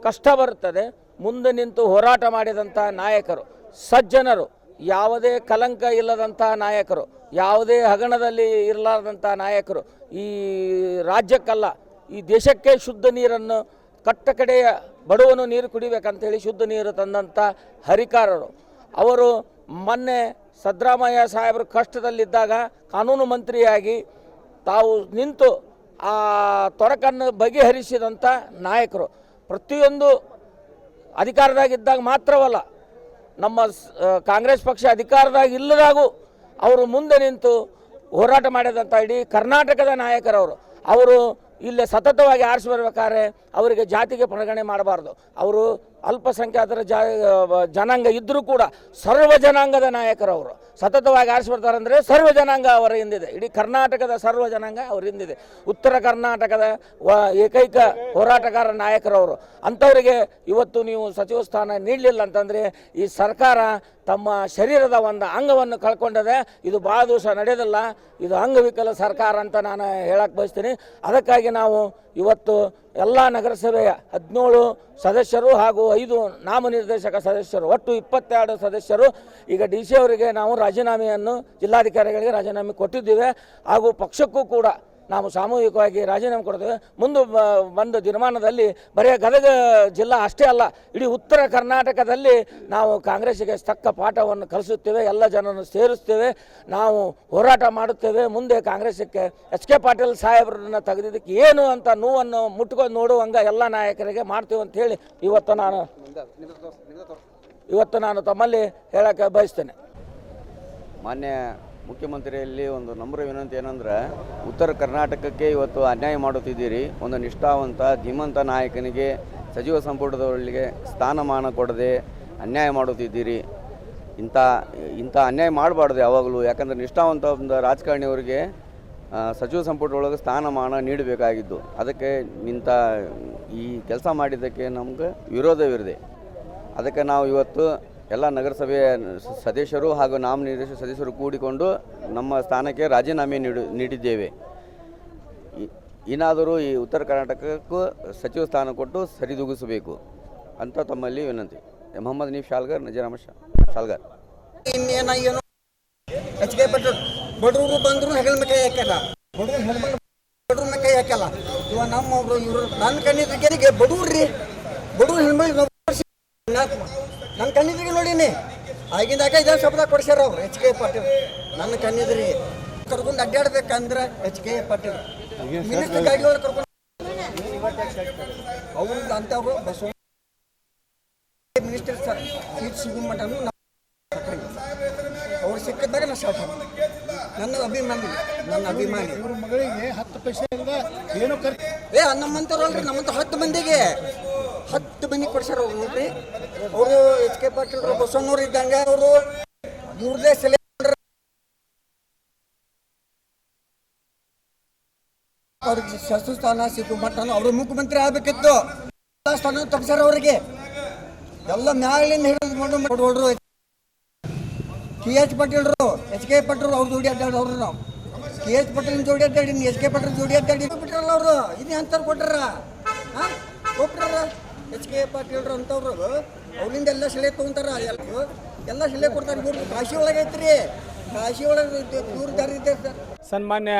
ಕಷ್ಟ ಬರುತ್ತದೆ ಮುಂದೆ ನಿಂತು ಹೋರಾಟ ಮಾಡಿದಂಥ ನಾಯಕರು, ಸಜ್ಜನರು, ಯಾವುದೇ ಕಲಂಕ ಇಲ್ಲದಂಥ ನಾಯಕರು, ಯಾವುದೇ ಹಗರಣದಲ್ಲಿ ಇರಲಾರ್ದಂಥ ನಾಯಕರು, ಈ ರಾಜ್ಯಕ್ಕಲ್ಲ ಈ ದೇಶಕ್ಕೆ ಶುದ್ಧ ನೀರನ್ನು ಕಟ್ಟ ಕಡೆಯ ಬಡವನು ನೀರು ಕುಡಿಬೇಕಂತೇಳಿ ಶುದ್ಧ ನೀರು ತಂದಂಥ ಹರಿಕಾರರು. ಅವರು ಮೊನ್ನೆ ಸಿದ್ದರಾಮಯ್ಯ ಸಾಹೇಬರು ಕಷ್ಟದಲ್ಲಿದ್ದಾಗ ಕಾನೂನು ಮಂತ್ರಿಯಾಗಿ ತಾವು ನಿಂತು ಆ ತೊಡಕನ್ನು ಬಗೆಹರಿಸಿದಂಥ ನಾಯಕರು. ಪ್ರತಿಯೊಂದು ಅಧಿಕಾರದಾಗಿದ್ದಾಗ ಮಾತ್ರವಲ್ಲ, ನಮ್ಮ ಕಾಂಗ್ರೆಸ್ ಪಕ್ಷ ಅಧಿಕಾರದಾಗ ಇಲ್ಲದಾಗೂ ಅವರು ಮುಂದೆ ನಿಂತು ಹೋರಾಟ ಮಾಡಿದಂಥ ಇಡೀ ಕರ್ನಾಟಕದ ನಾಯಕರವರು. ಅವರು ಇಲ್ಲೇ ಸತತವಾಗಿ ಆರಿಸಿ ಬರಬೇಕಾದ್ರೆ ಅವರಿಗೆ ಜಾತಿಗೆ ಪರಿಗಣನೆ ಮಾಡಬಾರ್ದು. ಅವರು ಅಲ್ಪಸಂಖ್ಯಾತರ ಜನಾಂಗ ಇದ್ದರೂ ಕೂಡ ಸರ್ವ ಜನಾಂಗದ ನಾಯಕರವರು. ಸತತವಾಗಿ ಆರಿಸಿ ಬರ್ತಾರೆ ಅಂದರೆ ಸರ್ವ ಜನಾಂಗ ಅವರ ಹಿಂದಿದೆ, ಇಡೀ ಕರ್ನಾಟಕದ ಸರ್ವ ಜನಾಂಗ ಅವರ ಹಿಂದಿದೆ. ಉತ್ತರ ಕರ್ನಾಟಕದ ಏಕೈಕ ಹೋರಾಟಗಾರ ನಾಯಕರವರು. ಅಂಥವರಿಗೆ ಇವತ್ತು ನೀವು ಸಚಿವ ಸ್ಥಾನ ನೀಡಲಿಲ್ಲ ಅಂತಂದರೆ ಈ ಸರ್ಕಾರ ತಮ್ಮ ಶರೀರದ ಒಂದು ಅಂಗವನ್ನು ಕಳ್ಕೊಂಡಿದೆ. ಇದು ಭಾಳ ದಿವಸ ನಡೆಯೋದಿಲ್ಲ, ಇದು ಅಂಗವಿಕಲ ಸರ್ಕಾರ ಅಂತ ನಾನು ಹೇಳಕ್ಕೆ ಬಯಸ್ತೀನಿ. ಅದಕ್ಕಾಗಿ ನಾವು ಇವತ್ತು ಎಲ್ಲ ನಗರಸಭೆಯ 17 ಸದಸ್ಯರು ಹಾಗೂ 5 ನಾಮನಿರ್ದೇಶಕ ಸದಸ್ಯರು, ಒಟ್ಟು 22 ಸದಸ್ಯರು ಈಗ DC ಅವರಿಗೆ ನಾವು ರಾಜೀನಾಮೆಯನ್ನು ಜಿಲ್ಲಾಧಿಕಾರಿಗಳಿಗೆ ರಾಜೀನಾಮೆ ಕೊಟ್ಟಿದ್ದೇವೆ. ಹಾಗೂ ಪಕ್ಷಕ್ಕೂ ಕೂಡ ನಾವು ಸಾಮೂಹಿಕವಾಗಿ ರಾಜೀನಾಮೆ ಕೊಡ್ತೇವೆ. ಮುಂದೆ ಬಂದ ದಿನಮಾನದಲ್ಲಿ ಬರೀ ಗದಗ ಜಿಲ್ಲಾ ಅಷ್ಟೇ ಅಲ್ಲ, ಇಡೀ ಉತ್ತರ ಕರ್ನಾಟಕದಲ್ಲಿ ನಾವು ಕಾಂಗ್ರೆಸ್ಸಿಗೆ ತಕ್ಕ ಪಾಠವನ್ನು ಕಲಿಸುತ್ತೇವೆ, ಎಲ್ಲ ಜನರನ್ನು ಸೇರಿಸ್ತೇವೆ, ನಾವು ಹೋರಾಟ ಮಾಡುತ್ತೇವೆ. ಮುಂದೆ ಕಾಂಗ್ರೆಸ್ಸಿಗೆ HK ಪಾಟೀಲ್ ಸಾಹೇಬ್ರನ್ನ ತೆಗೆದಿದ್ದಕ್ಕೆ ಏನು ಅಂತ ನೋವನ್ನು ಮುಟ್ಕೊಂಡು ನೋಡುವಂಗೆ ಎಲ್ಲ ನಾಯಕರಿಗೆ ಮಾಡ್ತೇವೆ ಅಂತ ಹೇಳಿ ಇವತ್ತು ನಾನು ತಮ್ಮಲ್ಲಿ ಹೇಳಕ್ಕೆ ಬಯಸ್ತೇನೆ. ಮಾನ್ಯ ಮುಖ್ಯಮಂತ್ರಿಯಲ್ಲಿ ಒಂದು ನಮ್ರ ವಿನಂತಿ ಏನಂದ್ರೆ, ಉತ್ತರ ಕರ್ನಾಟಕಕ್ಕೆ ಇವತ್ತು ಅನ್ಯಾಯ ಮಾಡುತ್ತಿದ್ದೀರಿ. ಒಂದು ನಿಷ್ಠಾವಂತ ಧೀಮಂತ ನಾಯಕನಿಗೆ ಸಚಿವ ಸಂಪುಟದೊಳಗೆ ಸ್ಥಾನಮಾನ ಕೊಡದೆ ಅನ್ಯಾಯ ಮಾಡುತ್ತಿದ್ದೀರಿ. ಇಂಥ ಅನ್ಯಾಯ ಮಾಡಬಾರ್ದು ಯಾವಾಗಲೂ. ಯಾಕಂದರೆ ನಿಷ್ಠಾವಂತ ಒಂದು ರಾಜಕಾರಣಿಯವರಿಗೆ ಸಚಿವ ಸಂಪುಟದೊಳಗೆ ಸ್ಥಾನಮಾನ ನೀಡಬೇಕಾಗಿದ್ದು. ಅದಕ್ಕೆ ಈ ಕೆಲಸ ಮಾಡಿದ್ದಕ್ಕೆ ನಮ್ಗೆ ವಿರೋಧವಿದೆ. ಅದಕ್ಕೆ ನಾವು ಇವತ್ತು ಎಲ್ಲ ನಗರಸಭೆಯ ಸದಸ್ಯರು ಹಾಗೂ ನಾಮನಿರ್ದೇಶಕ ಸದಸ್ಯರು ಕೂಡಿಕೊಂಡು ನಮ್ಮ ಸ್ಥಾನಕ್ಕೆ ರಾಜೀನಾಮೆ ನೀಡಿದ್ದೇವೆ. ಏನಾದರೂ ಈ ಉತ್ತರ ಕರ್ನಾಟಕಕ್ಕೂ ಸಚಿವ ಸ್ಥಾನ ಕೊಟ್ಟು ಸರಿದೂಗಿಸಬೇಕು ಅಂತ ತಮ್ಮಲ್ಲಿ ವಿನಂತಿ. ಮೊಹಮ್ಮದ್ ನೀಫ್ ಶಾಲ್ಗರ್, ನಜೀರ್ ಅಹಮದ್ ಶಾಲ್ಗರ್. ಇನ್ನೇನು HK ಪಾಟೀಲ್ ಬಡವರು ಬಂದರೂ ಹೆಗಲ ಮೇಲೆ ಕೈ ಹಾಕಲ್ಲ, ಬಡವ್ರ ಮೇಲೆ ಕೈ ಹಾಕಲ್ಲ. ಇವಾಗ ನಮ್ಮೊಬ್ರು ಇವರು ನನ್ನ ಕಣ್ಣಿದ್ರಿಗೆ ಬಡವ್ರಿ ಹೆಣ್ಮಕ್ಳು ನನ್ನ ಕಣ್ಣಿದ್ರಿಗೆ ನೋಡೀನಿ. ಆಗಿಂದಾಗ ಇದೇ ಶಬ್ದ ಕೊಡ್ಸ್ಯಾರ ಅವ್ರು HK ಪಾಟೀಲ್. ನನ್ನ ಕಣ್ಣಿದ್ರಿ ಕರ್ಕೊಂಡು ಅಡ್ಡಾಡ್ಬೇಕಂದ್ರೆ HK ಪಾಟೀಲ್ ಮಿನಿಸ್ಟರ್ ಗಾಡಿ ಒಳಗೆ ಕರ್ಕೊಂಡು ಅವ್ರು ಅಂತವ್ರು ಬಸವ ಮಿನಿಸ್ಟರ್ ಸೀಟ್ ಸಿಗೋ ಮಟನು ಅವ್ರು ಸಿಕ್ಕಿದಾಗ ನಾ ಸಾಕು. ನನ್ನ ಅಭಿಮಾನಿ ಇವ್ರ ಮಗಳಿಗೆ 10 ಪೈಸೆಯಿಂದ ಏನು ನಮ್ಮಂತವ್ರಲ್ರಿ, ನಮ್ಮಂತ 10 ಮಂದಿಗೆ 10 ಮಂದಿ ಕೊಡ್ಸಾರ ಅವ್ರು ನೋಡ್ರಿ. ಅವರು HK ಪಾಟೀಲ್ ಬಸವಣ್ಣವ್ರು ಇದ್ದಂಗೆ ಅವರು ಇವ್ರದೇ ಸಿಲಿಂಡರ್ ಅವ್ರಿಗೆ ಸಚಿವ ಸ್ಥಾನ ಸಿಗೋ ಮಟ್ಟನು ಅವರು ಮುಖ್ಯಮಂತ್ರಿ ಆಗ್ಬೇಕಿತ್ತು. ಎಲ್ಲ ಸ್ಥಾನ ತಪ್ಪಿಸಾರ ಅವರಿಗೆ. ಎಲ್ಲ ಮ್ಯಾಲಿಂದ ಹಿಡಿದು ನೋಡ್ರು KH ಪಾಟೀಲ್ರು HK ಪಾಟೀಲ್ ಅವ್ರು ಜೋಡಿ ಅಡ್ಡಾಡವ್ರು. ನಾವು KH ಪಾಟೀಲ್ ಜೋಡಿ ಅಡ್ಡಾಡಿ HK ಪಾಟೀಲ್ ಜೋಡಿ ಅಡ್ಡಾಡಿ ಬಿಟ್ರಲ್ಲ ಅವರು. ಇದು ಅಂತಾರೆ ಕೊಟ್ಟಾರ ಕೊಟ್ಟಾರ HK ಪಾಟೀಲ್ರು ಅಂತವ್ರು. ಅವರಿಂದ ಎಲ್ಲ ಶಿಲೆ ತೊಗೊಂತಾರ, ಎಲ್ಲ ಶಿಲೆ ಕೊಡ್ತಾರೆ. ಇವ್ರು ಕಾಶಿ ಒಳಗೆ ಐತ್ರಿ, ಕಾಶಿ ಒಳಗೆ ಇವ್ರು ದಾರಿ ಇದ್ದಾರೆ ಸರ್. ಸನ್ಮಾನ್ಯ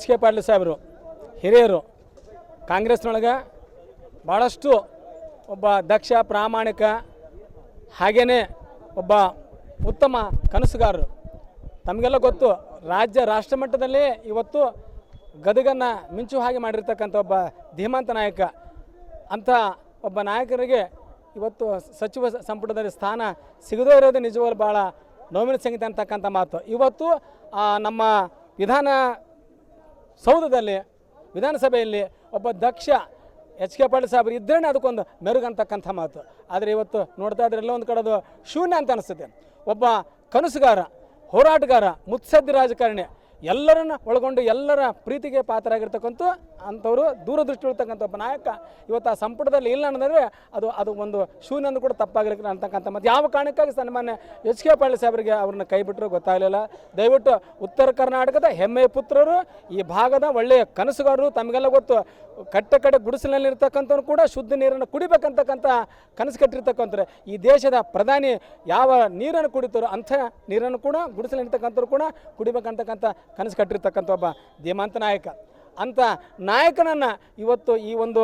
HK ಪಾಟೀಲ್ ಸಾಹೇಬರು ಹಿರಿಯರು, ಕಾಂಗ್ರೆಸ್ನೊಳಗೆ ಭಾಳಷ್ಟು ಒಬ್ಬ ದಕ್ಷ ಪ್ರಾಮಾಣಿಕ ಹಾಗೆಯೇ ಒಬ್ಬ ಉತ್ತಮ ಕನಸುಗಾರರು. ತಮಗೆಲ್ಲ ಗೊತ್ತು, ರಾಷ್ಟ್ರ ಮಟ್ಟದಲ್ಲಿ ಇವತ್ತು ಗದಗನ್ನು ಮಿಂಚು ಹಾಗೆ ಮಾಡಿರ್ತಕ್ಕಂಥ ಒಬ್ಬ ಧೀಮಂತ ನಾಯಕ. ಅಂಥ ಒಬ್ಬ ನಾಯಕರಿಗೆ ಇವತ್ತು ಸಚಿವ ಸಂಪುಟದಲ್ಲಿ ಸ್ಥಾನ ಸಿಗದೇ ಇರೋದು ನಿಜವಾಗ್ಲೂ ಭಾಳ ನೋವಿನ ಸಂಗೀತ ಅಂತಕ್ಕಂಥ ಮಾತು. ಇವತ್ತು ನಮ್ಮ ವಿಧಾನಸಭೆಯಲ್ಲಿ ಒಬ್ಬ ದಕ್ಷ HK ಪಾಟೀಲ್ ಸಾಹೇಬರು ಇದ್ರೇ ಅದಕ್ಕೊಂದು ಮೆರುಗಂತಕ್ಕಂಥ ಮಾತು. ಆದರೆ ಇವತ್ತು ನೋಡ್ತಾ ಇದ್ರೆ ಎಲ್ಲ ಒಂದು ಕಡೆದು ಶೂನ್ಯ ಅಂತ ಅನಿಸುತ್ತೆ. ಒಬ್ಬ ಕನಸುಗಾರ, ಹೋರಾಟಗಾರ, ಮುತ್ಸದ್ದಿ ರಾಜಕಾರಣಿ, ಎಲ್ಲರನ್ನ ಒಳಗೊಂಡು ಎಲ್ಲರ ಪ್ರೀತಿಗೆ ಪಾತ್ರರಾಗಿರ್ತಕ್ಕಂಥ ಅಂಥವರು ದೂರದೃಷ್ಟಿ ಇರ್ತಕ್ಕಂಥ ಒಬ್ಬ ನಾಯಕ ಇವತ್ತು ಆ ಸಂಪುಟದಲ್ಲಿ ಇಲ್ಲ ಅನ್ನೋದಾದರೆ ಅದು ಒಂದು ಶೂನ್ಯ ಅಂದು ಕೂಡ ತಪ್ಪಾಗಲಿಕ್ಕೆ ಅಂತಕ್ಕಂಥ ಮತ್ತು ಯಾವ ಕಾರಣಕ್ಕಾಗಿ ಸನ್ಮಾನ್ಯ HK ಪಾಟೀಲ್ ಸಾಹೇಬರಿಗೆ ಅವ್ರನ್ನ ಕೈ ಬಿಟ್ಟರು ಗೊತ್ತಾಗಲಿಲ್ಲ. ದಯವಿಟ್ಟು ಉತ್ತರ ಕರ್ನಾಟಕದ ಹೆಮ್ಮೆಯ ಪುತ್ರರು, ಈ ಭಾಗದ ಒಳ್ಳೆಯ ಕನಸುಗಾರರು, ತಮಗೆಲ್ಲ ಗೊತ್ತು, ಕಟ್ಟೆ ಗುಡಿಸಲಿನಲ್ಲಿ ಇರ್ತಕ್ಕಂಥವ್ರು ಕೂಡ ಶುದ್ಧ ನೀರನ್ನು ಕುಡಿಬೇಕಂತಕ್ಕಂಥ ಕನಸು ಕಟ್ಟಿರ್ತಕ್ಕಂಥವ್ರು. ಈ ದೇಶದ ಪ್ರಧಾನಿ ಯಾವ ನೀರನ್ನು ಕುಡಿತಾರೋ ಅಂಥ ನೀರನ್ನು ಕೂಡ ಗುಡಿಸಲಿರ್ತಕ್ಕಂಥವ್ರು ಕೂಡ ಕುಡಿಬೇಕಂತಕ್ಕಂಥ ಕನಸು ಕಟ್ಟಿರ್ತಕ್ಕಂಥ ಒಬ್ಬ ಧೀಮಂತ ನಾಯಕ. ಅಂಥ ನಾಯಕನನ್ನು ಇವತ್ತು ಈ ಒಂದು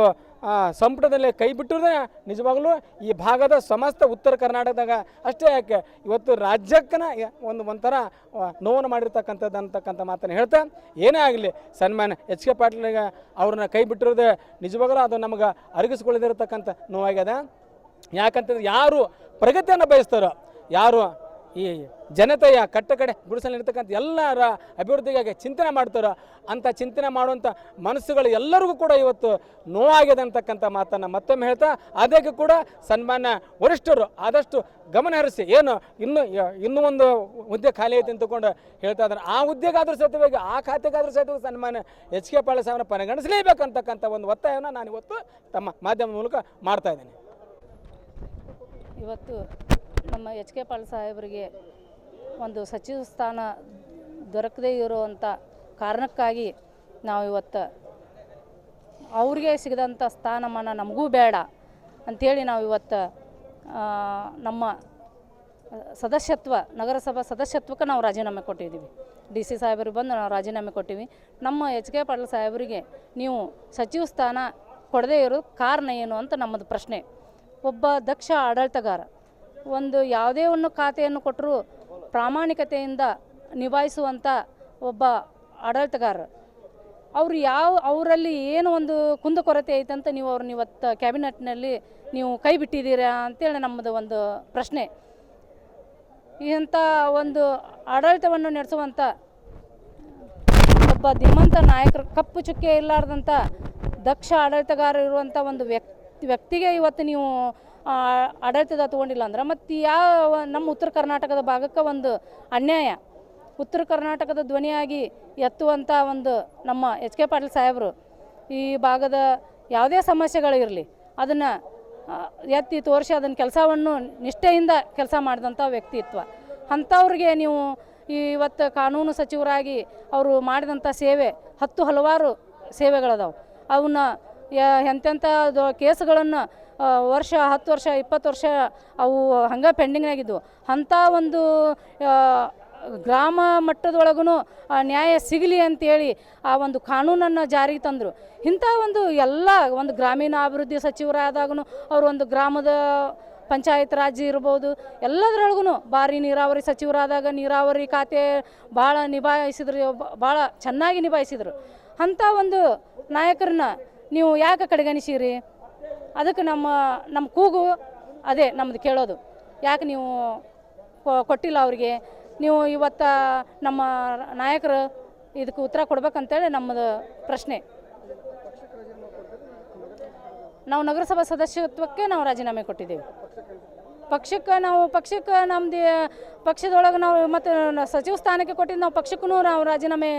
ಸಂಪುಟದಲ್ಲಿ ಕೈ ಬಿಟ್ಟಿರೋದೇ ನಿಜವಾಗಲೂ ಈ ಭಾಗದ ಸಮಸ್ತ ಉತ್ತರ ಕರ್ನಾಟಕದಾಗ ಅಷ್ಟೇ ಯಾಕೆ ಇವತ್ತು ರಾಜ್ಯಕ್ಕನ ಒಂಥರ ನೋವನ್ನು ಮಾಡಿರ್ತಕ್ಕಂಥದ್ದು ಅಂತಕ್ಕಂಥ ಮಾತನ್ನು ಹೇಳ್ತಾ ಏನೇ ಆಗಲಿ ಸನ್ಮಾನ ಎಚ್ ಕೆ ಪಾಟೀಲ್ಗೆ ಅವ್ರನ್ನ ಕೈ ಬಿಟ್ಟಿರೋದೇ ನಿಜವಾಗಲೂ ಅದು ನಮಗೆ ಅರಗಿಸ್ಕೊಳ್ಳದಿರತಕ್ಕಂಥ ನೋವಾಗ್ಯದ. ಯಾಕಂತಂದ್ರೆ ಯಾರು ಪ್ರಗತಿಯನ್ನು ಬಯಸ್ತಾರೋ, ಯಾರು ಈ ಜನತೆಯ ಕಟ್ಟಕಡೆ ಗುಡಿಸಲಿರ್ತಕ್ಕಂಥ ಎಲ್ಲರ ಅಭಿವೃದ್ಧಿಗಾಗಿ ಚಿಂತನೆ ಮಾಡ್ತಾರೋ ಅಂಥ ಚಿಂತನೆ ಮಾಡುವಂಥ ಮನಸ್ಸುಗಳು ಎಲ್ಲರಿಗೂ ಕೂಡ ಇವತ್ತು ನೋವಾಗಿದೆ ಅಂತಕ್ಕಂಥ ಮಾತನ್ನು ಮತ್ತೊಮ್ಮೆ ಹೇಳ್ತಾ, ಅದಕ್ಕೆ ಕೂಡ ಸನ್ಮಾನ್ಯ ವರಿಷ್ಠರು ಆದಷ್ಟು ಗಮನ ಹರಿಸಿ ಏನು ಇನ್ನೂ ಒಂದು ಹುದ್ದೆ ಖಾಲಿ ಐತೆ ಅಂತಕೊಂಡು ಹೇಳ್ತಾ ಇದ್ದಾರೆ. ಆ ಹುದ್ದೆಗಾದ್ರೂ ಸಹಿತವಾಗಿ ಆ ಖಾತೆಗಾದ್ರೂ ಸಹಿತ ಸನ್ಮಾನ್ಯ ಎಚ್ ಕೆ ಪಾಟೀಲ್ ಸಾಹೇಬರನ್ನ ಪರಿಗಣಿಸಲೇಬೇಕಂತಕ್ಕಂಥ ಒಂದು ಒತ್ತಾಯವನ್ನು ನಾನು ಇವತ್ತು ತಮ್ಮ ಮಾಧ್ಯಮದ ಮೂಲಕ ಮಾಡ್ತಾ ಇದ್ದೀನಿ. ಇವತ್ತು ನಮ್ಮ ಎಚ್ ಕೆ ಪಾಟೀಲ್ ಸಾಹೇಬರಿಗೆ ಒಂದು ಸಚಿವ ಸ್ಥಾನ ದೊರಕದೇ ಇರುವಂಥ ಕಾರಣಕ್ಕಾಗಿ ನಾವು ಇವತ್ತು ಅವ್ರಿಗೆ ಸಿಗದಂಥ ಸ್ಥಾನಮಾನ ನಮಗೂ ಬೇಡ ಅಂಥೇಳಿ ನಾವು ಇವತ್ತು ನಮ್ಮ ಸದಸ್ಯತ್ವ ನಗರಸಭಾ ಸದಸ್ಯತ್ವಕ್ಕೆ ನಾವು ರಾಜೀನಾಮೆ ಕೊಟ್ಟಿದ್ದೀವಿ. ಡಿ ಸಿ ಸಾಹೇಬರಿಗೆ ಬಂದು ನಾವು ರಾಜೀನಾಮೆ ಕೊಟ್ಟಿವಿ. ನಮ್ಮ ಎಚ್ ಕೆ ಪಾಟೀಲ್ ಸಾಹೇಬರಿಗೆ ನೀವು ಸಚಿವ ಸ್ಥಾನ ಕೊಡದೇ ಇರೋ ಕಾರಣ ಏನು ಅಂತ ನಮ್ಮದು ಪ್ರಶ್ನೆ. ಒಬ್ಬ ದಕ್ಷ ಆಡಳಿತಗಾರ ಒಂದು ಯಾವುದೇ ಒಂದು ಖಾತೆಯನ್ನು ಕೊಟ್ಟರೂ ಪ್ರಾಮಾಣಿಕತೆಯಿಂದ ನಿಭಾಯಿಸುವಂಥ ಒಬ್ಬ ಆಡಳಿತಗಾರ, ಅವರು ಅವರಲ್ಲಿ ಏನು ಒಂದು ಕುಂದುಕೊರತೆ ಐತಂತ ನೀವು ಅವ್ರನ್ನ ಇವತ್ತು ಕ್ಯಾಬಿನೆಟ್ನಲ್ಲಿ ನೀವು ಕೈ ಬಿಟ್ಟಿದ್ದೀರಾ ಅಂತೇಳಿ ನಮ್ಮದು ಒಂದು ಪ್ರಶ್ನೆ. ಇಂಥ ಒಂದು ಆಡಳಿತವನ್ನು ನಡೆಸುವಂಥ ಒಬ್ಬ ಧೀಮಂತ ನಾಯಕರು, ಕಪ್ಪು ಚುಕ್ಕೆ ಇರಲಾರ್ದಂಥ ದಕ್ಷ ಆಡಳಿತಗಾರ ಇರುವಂಥ ಒಂದು ವ್ಯಕ್ತಿಗೆ ಇವತ್ತು ನೀವು ಆಡಳಿತದ ತೊಗೊಂಡಿಲ್ಲ ಅಂದ್ರೆ ಮತ್ತು ಯಾವ ನಮ್ಮ ಉತ್ತರ ಕರ್ನಾಟಕದ ಭಾಗಕ್ಕೆ ಒಂದು ಅನ್ಯಾಯ. ಉತ್ತರ ಕರ್ನಾಟಕದ ಧ್ವನಿಯಾಗಿ ಎತ್ತುವಂಥ ಒಂದು ನಮ್ಮ ಎಚ್ ಕೆ ಪಾಟೀಲ್ ಸಾಹೇಬರು ಈ ಭಾಗದ ಯಾವುದೇ ಸಮಸ್ಯೆಗಳಿರಲಿ ಅದನ್ನು ಎತ್ತಿ ತೋರಿಸಿ ಅದನ್ನು ಕೆಲಸವನ್ನು ನಿಷ್ಠೆಯಿಂದ ಕೆಲಸ ಮಾಡಿದಂಥ ವ್ಯಕ್ತಿತ್ವ. ಅಂಥವ್ರಿಗೆ ನೀವು ಇವತ್ತು ಕಾನೂನು ಸಚಿವರಾಗಿ ಅವರು ಮಾಡಿದಂಥ ಸೇವೆ ಹಲವಾರು ಸೇವೆಗಳದಾವೆ. ಅವನ್ನ ಎಂತೆಂಥ ಕೇಸುಗಳನ್ನು ವರ್ಷ 10 ವರ್ಷ 20 ವರ್ಷ ಅವು ಹಂಗೆ ಪೆಂಡಿಂಗ್ನಾಗಿದ್ದವು. ಅಂಥ ಒಂದು ಗ್ರಾಮ ಮಟ್ಟದೊಳಗೂ ನ್ಯಾಯ ಸಿಗಲಿ ಅಂತೇಳಿ ಆ ಒಂದು ಕಾನೂನನ್ನು ಜಾರಿಗೆ ತಂದರು. ಇಂಥ ಒಂದು ಎಲ್ಲ ಒಂದು ಗ್ರಾಮೀಣಾಭಿವೃದ್ಧಿ ಸಚಿವರಾದಾಗೂ ಅವರು ಒಂದು ಗ್ರಾಮದ ಪಂಚಾಯತ್ ರಾಜ್ ಇರ್ಬೋದು, ಎಲ್ಲದರೊಳಗೂ ಭಾರಿ ನೀರಾವರಿ ಸಚಿವರಾದಾಗ ನೀರಾವರಿ ಖಾತೆ ಭಾಳ ನಿಭಾಯಿಸಿದ್ರು, ಭಾಳ ಚೆನ್ನಾಗಿ ನಿಭಾಯಿಸಿದರು. ಅಂಥ ಒಂದು ನಾಯಕರನ್ನ ನೀವು ಯಾಕೆ ಕಡೆಗಣಿಸಿರಿ? ಅದಕ್ಕೆ ನಮ್ಮ ಕೂಗು ಅದೇ ನಮ್ಮದು ಕೇಳೋದು, ಯಾಕೆ ನೀವು ಕೊಟ್ಟಿಲ್ಲ ಅವರಿಗೆ? ನೀವು ಇವತ್ತು ನಮ್ಮ ನಾಯಕರು ಇದಕ್ಕೆ ಉತ್ತರ ಕೊಡ್ಬೇಕಂತೇಳಿ ನಮ್ಮದು ಪ್ರಶ್ನೆ. ನಾವು ನಗರಸಭಾ ಸದಸ್ಯತ್ವಕ್ಕೆ ನಾವು ರಾಜೀನಾಮೆ ಕೊಟ್ಟಿದ್ದೇವೆ. ಪಕ್ಷಕ್ಕೆ ನಮ್ಮದು ಪಕ್ಷದೊಳಗೆ ನಾವು ಮತ್ತು ಸಚಿವ ಸ್ಥಾನಕ್ಕೆ ಕೊಟ್ಟಿದ್ದು ನಾವು ಪಕ್ಷಕ್ಕೂ ನಾವು ರಾಜೀನಾಮೆ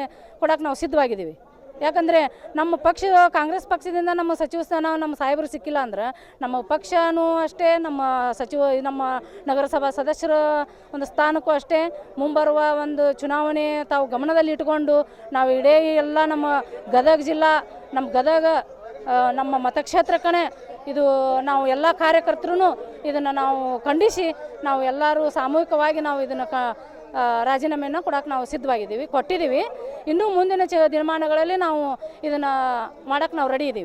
ಕೊಡೋಕೆ ನಾವು ಸಿದ್ಧವಾಗಿದ್ದೀವಿ. ಯಾಕಂದರೆ ನಮ್ಮ ಪಕ್ಷ ಕಾಂಗ್ರೆಸ್ ಪಕ್ಷದಿಂದ ನಮ್ಮ ಸಚಿವ ಸ್ಥಾನ ನಮ್ಮ ಸಾಹೇಬರು ಸಿಕ್ಕಿಲ್ಲ ಅಂದ್ರೆ ನಮ್ಮ ಪಕ್ಷನೂ ಅಷ್ಟೇ, ನಮ್ಮ ನಗರಸಭಾ ಸದಸ್ಯರ ಒಂದು ಸ್ಥಾನಕ್ಕೂ ಅಷ್ಟೇ ಮುಂಬರುವ ಒಂದು ಚುನಾವಣೆ ತಾವು ಗಮನದಲ್ಲಿ ಇಟ್ಕೊಂಡು ನಾವು ಇಡೀ ಎಲ್ಲ ನಮ್ಮ ಗದಗ ಜಿಲ್ಲಾ, ನಮ್ಮ ಗದಗ ನಮ್ಮ ಮತಕ್ಷೇತ್ರಕ್ಕೇ ಇದು ನಾವು ಎಲ್ಲ ಕಾರ್ಯಕರ್ತರು ಇದನ್ನು ನಾವು ಖಂಡಿಸಿ ನಾವು ಎಲ್ಲರೂ ಸಾಮೂಹಿಕವಾಗಿ ನಾವು ಇದನ್ನು ರಾಜೀನಾಮೆಯನ್ನು ಕೊಡೋಕೆ ನಾವು ಸಿದ್ಧವಾಗಿದ್ದೀವಿ, ಕೊಟ್ಟಿದ್ದೀವಿ. ಇನ್ನೂ ಮುಂದಿನ ದಿನಮಾನಗಳಲ್ಲಿ ನಾವು ಇದನ್ನು ಮಾಡೋಕ್ಕೆ ನಾವು ರೆಡಿ ಇದ್ದೀವಿ.